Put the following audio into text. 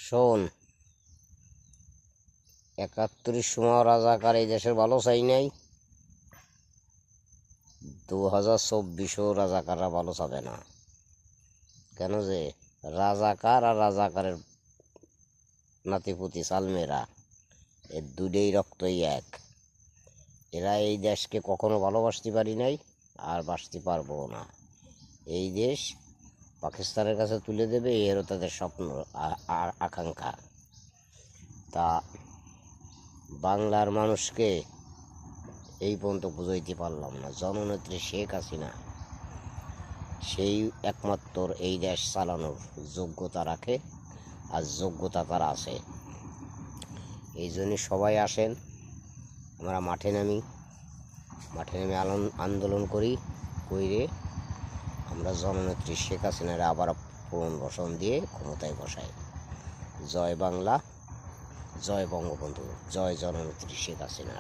শোন, 71 সময় রাজাকার এই দেশের ভালো চাই নাই, 2024ও রাজাকাররা ভালো চাবে না। কেন যে রাজাকার আর রাজাকারের নাতিপুতি সালমেরা এর দুটোই রক্তই এক। এরা এই দেশকে কখনো ভালোবাসতে পারি নাই, আর বাসতে পারবো না। এই দেশ পাকিস্তানের কাছে তুলে দেবে, এরও তাদের স্বপ্ন আর আকাঙ্ক্ষা। তা বাংলার মানুষকে এই পর্যন্ত বুঝাইতে পারলাম না, জননেত্রী শেখ হাসিনা সেই একমাত্র এই দেশ চালানোর যোগ্যতা রাখে, আর যোগ্যতা তার আছে। এই জন্যে সবাই আসেন, আমরা মাঠে নেমে আন্দোলন করি, আমরা জননেত্রী শেখ হাসিনার আবার পুনর্বাসন দিয়ে ক্ষমতায় বসাই। জয় বাংলা, জয় বঙ্গবন্ধু, জয় জননেত্রী শেখ হাসিনা।